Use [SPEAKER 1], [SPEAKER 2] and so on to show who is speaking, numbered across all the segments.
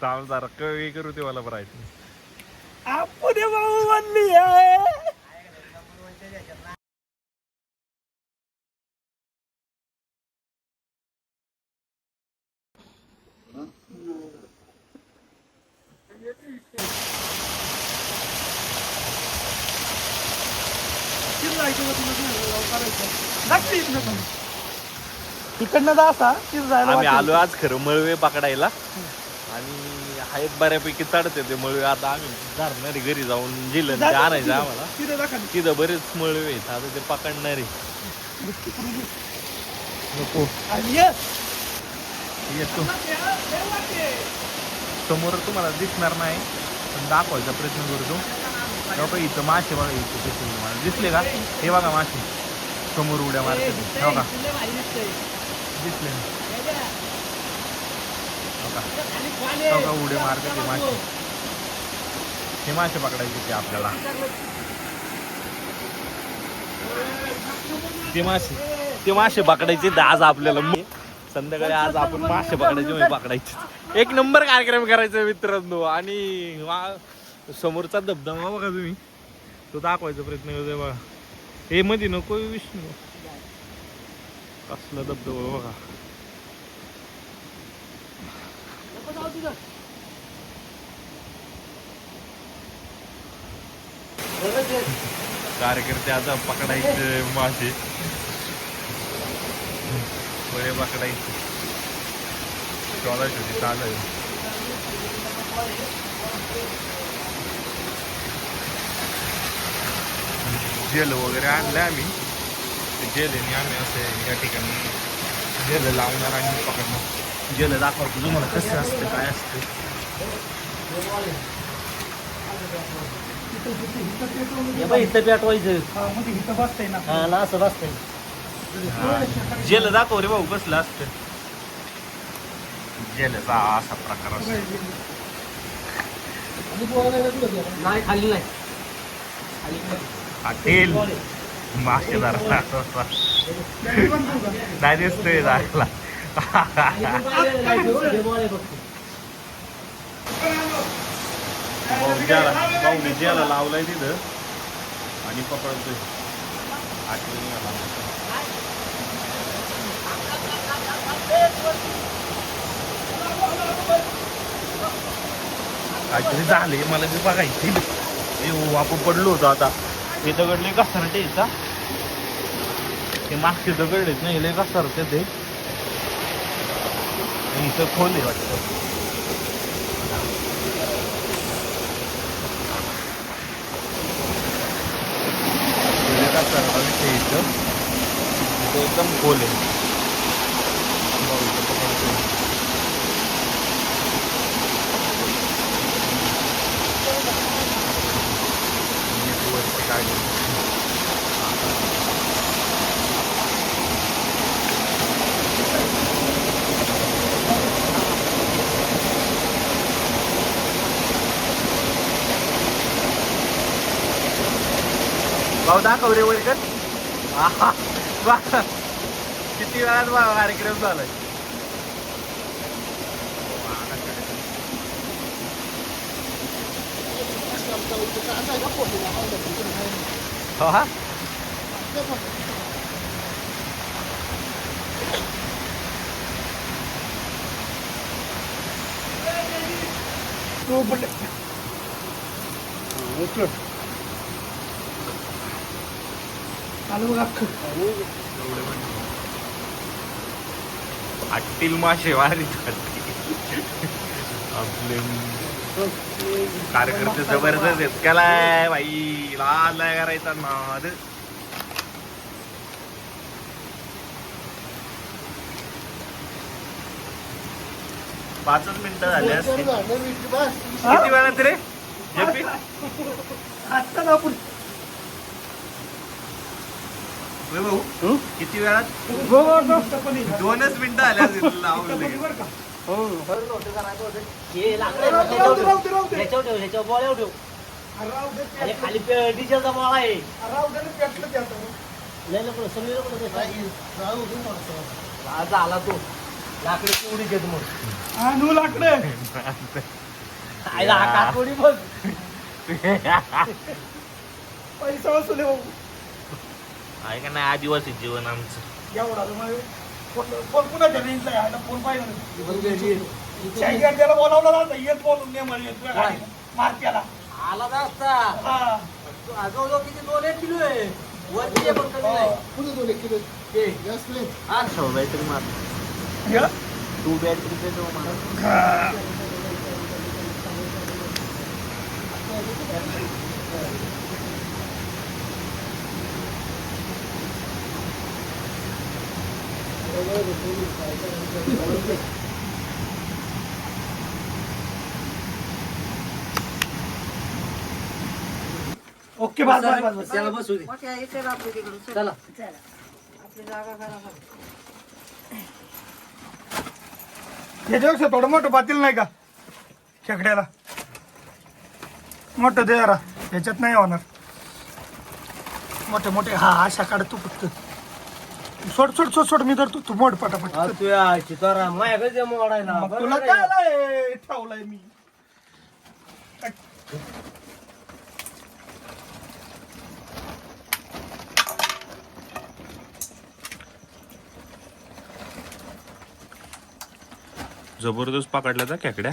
[SPEAKER 1] थांब जरा कवी करू दे मला बरं
[SPEAKER 2] पुणे भाऊ बनली आहे. तिकडनं जा असा
[SPEAKER 1] आम्ही आलो आज खरं मळवे पकडायला आणि आहेत बऱ्यापैकी चढते ते मळवे. आता आम्ही धरणारे घरी जाऊन जिल्ह्यात ते आणायचं आम्हाला. तिथं बरेच मळवे आहेत आता ते पकडणारे. नको येतो समोर तुम्हाला दिसणार नाही पण दाखवायचा प्रयत्न करतो. बघा इथं मासे बघा इथे कसे मला दिसले का? हे बघा मासे समोर उड्या मारते बघा दिसले बघा उड्या मारते ते मासे. हे मासे पकडायचे ते आपल्याला ते मासे पकडायचे आज आपल्याला. संध्याकाळी आज आपण मासे पकडायचे एक नंबर कार्यक्रम करायचा मित्रांनो. आणि समोरचा धबधबा बघा तुम्ही तो दाखवायचा प्रयत्न करतोय बघा. हे मध्ये नको विष्णू कसला धबधबा बघा. कार्यकर्ते आता पकडायचे मासे बळे पकडायचे 14 शेवटी चालू आहे. जेल वगैरे आणलं आम्ही. जेलने आम्ही असे या ठिकाणी जेल लावणार आणि पकडणार. जेल दाखवतो तुम्हाला कसं असतं काय असतं.
[SPEAKER 2] इथं पेटवायचं ना असं बसतंय.
[SPEAKER 1] जेल दाखव रे भाऊ कसलं असतं. जेलचा असा प्रकार असतो.
[SPEAKER 2] नाही खाली नाही
[SPEAKER 1] तेल मासेदार नाही दिसतोय जायला. भाऊ ज्याला लावलाय तिथं आणि पकडतोय. काहीतरी झाले मला ते बघायचे. आपण पडलो होतो आता. हे दगड लय घसरते येतात. ते मागचे दगड आहेत ना हे लय घसरते ते. इथं खोल आहे वाटतं. इथं एकदम खोल आहे. भाऊ दाखव रे वर कर. किती वेळात कार्यक्रम झालाय. हा आटील मासे वारी आपले कार्यकर्ते जबरदस्त आहेत. केलाय बाई लाल करायचा नाद. 5 मिनिटं झाले असते. किती वेळात रे जेपी? भाऊ किती वेळात? 2च मिनिटं झाले असतील लावून.
[SPEAKER 2] अरे खाली डिझेलचा माळा आहे. लय नको सगळी आला तो लाकडी उडी देत मग आणू लाकडे आईला काकोडी बघ पैसा वसुले भाऊ
[SPEAKER 1] आहे का नाही आदिवासी जीवन आमचं
[SPEAKER 2] एवढा फोन कुणाच्या रेंजला आहे फोन पाहिजे त्याला बोलावलं जातं येत बोलून ने म्हणजे मार्क्याला आला असता जवळजवळ किती 2-1 किलो आहे वरती पण कमी नाही किलो
[SPEAKER 1] बॅटरी मार 2 बॅटरी
[SPEAKER 2] ओके बस त्याला बसू दे चला याच्यापेक्षा थोडं मोठं पातील नाही का खेकड्याला मोठं दे जरा याच्यात नाही होणार मोठे मोठे हा अशा काढ तू फक्त सोड सोड सोड सोड मी धरतो तू मोड पटापट तुला काय ठेवलाय मी
[SPEAKER 1] जबरदस्त पकडल्या त्या खेकड्या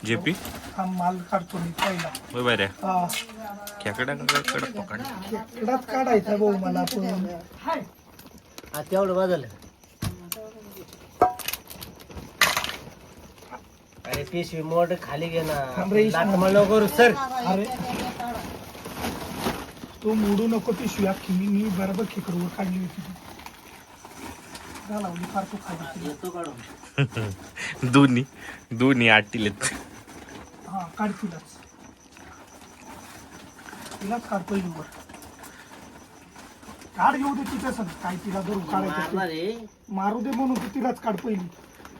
[SPEAKER 1] जेपी
[SPEAKER 2] हा माल काढतो मी पहिला
[SPEAKER 1] बऱ्या
[SPEAKER 2] हा
[SPEAKER 1] खेकड्या पकडल्या
[SPEAKER 2] खेकडाच काढायचा भाऊ मला पण तेवढं वाजलं अरे पिशवी मोड खाली घे ना करू सर अरे तू मोडू नको पिशवी अख्खी मी बरोबर खेकडूवर काढली होती लावली फार तू खाली येतो काढून
[SPEAKER 1] दोन्ही आटीलेत
[SPEAKER 2] हा काढ तिलाच काढतो वर काढ घेऊ दे तिथं सर काय तिला धरून काढायचं मारू दे म्हणून तू तिलाच काढ पहिली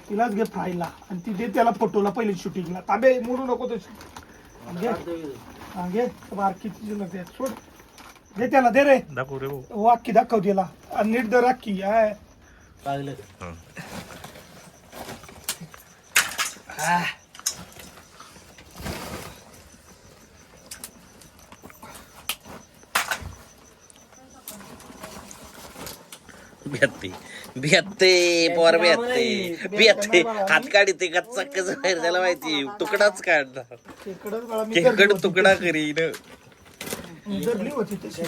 [SPEAKER 2] तिलाच घे फ्रायला आणि ती दे त्याला फोटोला पहिली शूटिंगला ताबे मोडू नको तशी घे बारकी तिला सोड दे त्याला दे रे
[SPEAKER 1] दाखव रे
[SPEAKER 2] वाक्की दाखव त्याला आणि नीट दर राखी आहे
[SPEAKER 1] भियाते पोर भियाते हात काढी ते कच्चा कस बाहेर त्याला माहिती तुकडाच काढणार खेकड तुकडा करीन
[SPEAKER 2] धरली होती तशी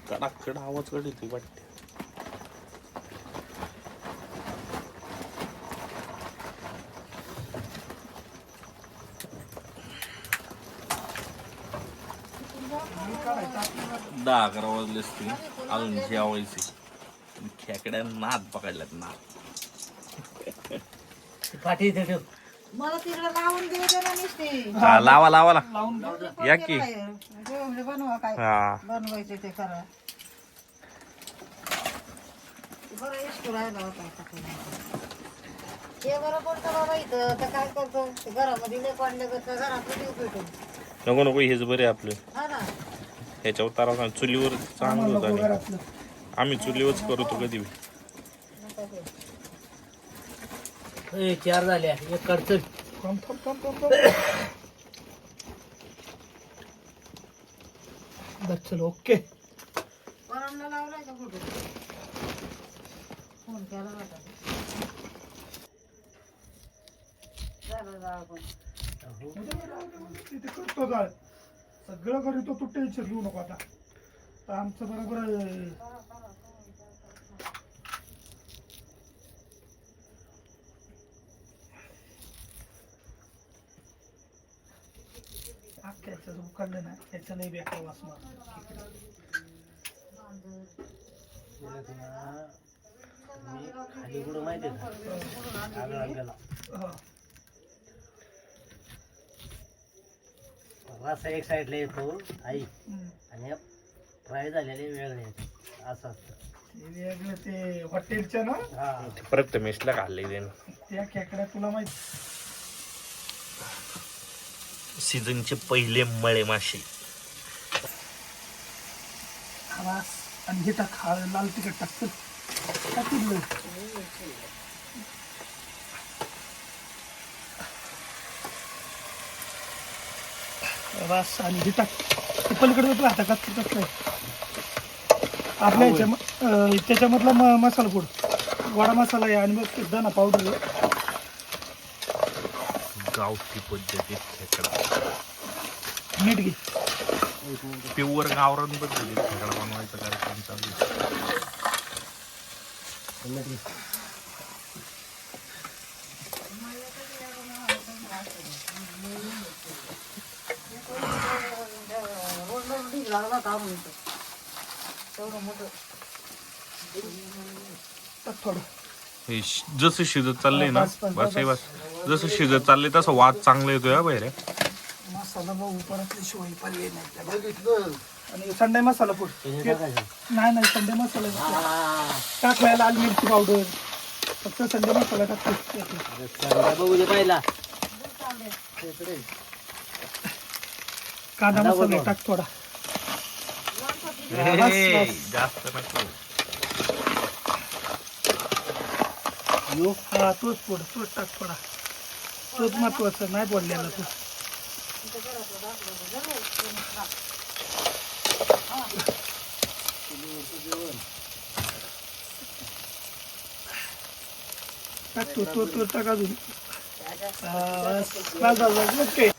[SPEAKER 1] कडाकड आवाज कडे ती वाटते दहा 11 वाजले असते अजून जेवायचे खेकड्या नाद पकडल्यात नाद
[SPEAKER 2] पाठी ठेव
[SPEAKER 3] मला तिला लावून दे जरा नुसती
[SPEAKER 1] लावा या की
[SPEAKER 3] बनवा काय बनवायचं ते करा बरं इष्ट राहिला होता ते बरोबर तर बाबा इथं तर काय करतो ते घरामध्ये लय पडले तर घरातलं देऊ भेटून
[SPEAKER 1] नको हेच बरे आपलं
[SPEAKER 3] हा ना
[SPEAKER 1] ह्याच्यावर तारा चुलीवर चांगलं होतं आणि आम्ही चुलीवरच करतो कधी
[SPEAKER 2] 4 झाल्या एक कडचण चल ओके
[SPEAKER 3] वरांना लावलाय का फोटो फोन केला होता
[SPEAKER 2] तिथे करतो जाळ सगळं करीतो तू टेन्शन घेऊ नको आता तर आमचं बरोबर त्याचं उकडलं ना त्याचं नाही बेकार वासणार खाली कुठं माहिती रस्सा एक साईडला येतो आई आणि फ्राय झालेले वेगळे असं असतं हे वेगळं ते हॉटेलच्या ना
[SPEAKER 1] ते प्रथमेशला खाल्ले त्यानं
[SPEAKER 2] त्या खेकड्या तुला माहित
[SPEAKER 1] सीझनचे पहिले मळे मासे.
[SPEAKER 2] खलास. आणि हे टाक लाल तिखट टाकतं टाकलं बस. आणि हे टाक ते पलीकडे जातो आता कसलं आपल्या त्याच्यामधला मसाला पूड वडा मसाला आहे आणि मग ते धना पावडर आहे.
[SPEAKER 1] गावठी पद्धतीत खेकडा,
[SPEAKER 2] मीठ घे.
[SPEAKER 1] प्युअर गावरान पद्धतीत खेकडा बनवायचा कार्यक्रम चालू आहे.
[SPEAKER 3] रोड लागला काम होतं तेवढं मोठं.
[SPEAKER 2] टाक थोडं.
[SPEAKER 1] हे जसं शिजत चाललंय ना
[SPEAKER 2] बस, बस,
[SPEAKER 1] बस हे
[SPEAKER 2] बस.
[SPEAKER 1] बस जसं शिजत चाललंय तसं वाद चांगला येतोय हा बाहेर.
[SPEAKER 2] मसाला बघू परत शिवाय पडले नाही त्याला. आणि संडे मसाला पूड नाही संडे मसाला टाकलाय. लाल मिरची पावडर फक्त संडे मसाला टाकतो.
[SPEAKER 4] बघू दे पहिला
[SPEAKER 2] कांदा मसाला टाक थोडा.
[SPEAKER 1] जास्त नको.
[SPEAKER 2] हा तोच पूड तोच टाक थोडा. तोच महत्वाचं नाही बोललेला तू. टाक तो टाक अजून. बस ओके.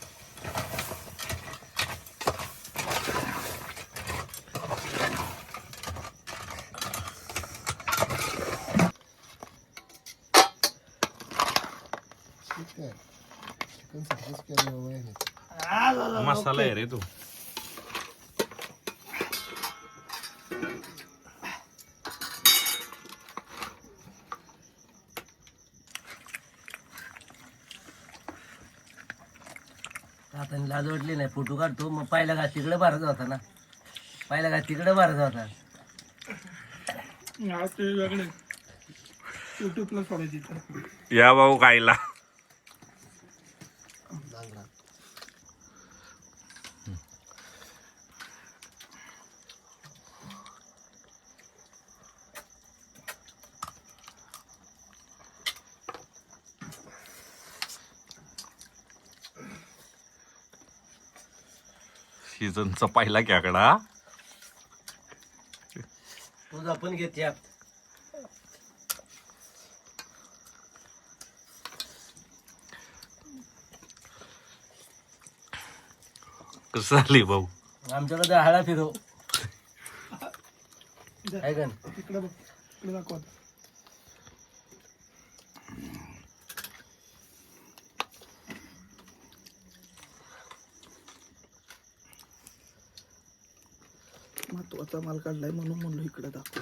[SPEAKER 1] मसाला आहे रे तू.
[SPEAKER 4] आता लाज वाटली नाही फोटो काढतो मग पहिला घास तिकडे भरायचा होता ना. पहिला घास तिकडे भरायचा होता.
[SPEAKER 2] ते वेगळे युट्यूबला सोडायची तर.
[SPEAKER 1] या भाऊ खायला. सीझनचा पहिला खेकडा.
[SPEAKER 4] तुझा पण घेत यात.
[SPEAKER 1] कसं झाली भाऊ.
[SPEAKER 4] आमच्याकडे हळा फिरव आहे का नाही?
[SPEAKER 2] तिकडे बघ तिकडे दाखव. महत्वाचा माल काढलाय म्हणून म्हणलो इकडे दाखव.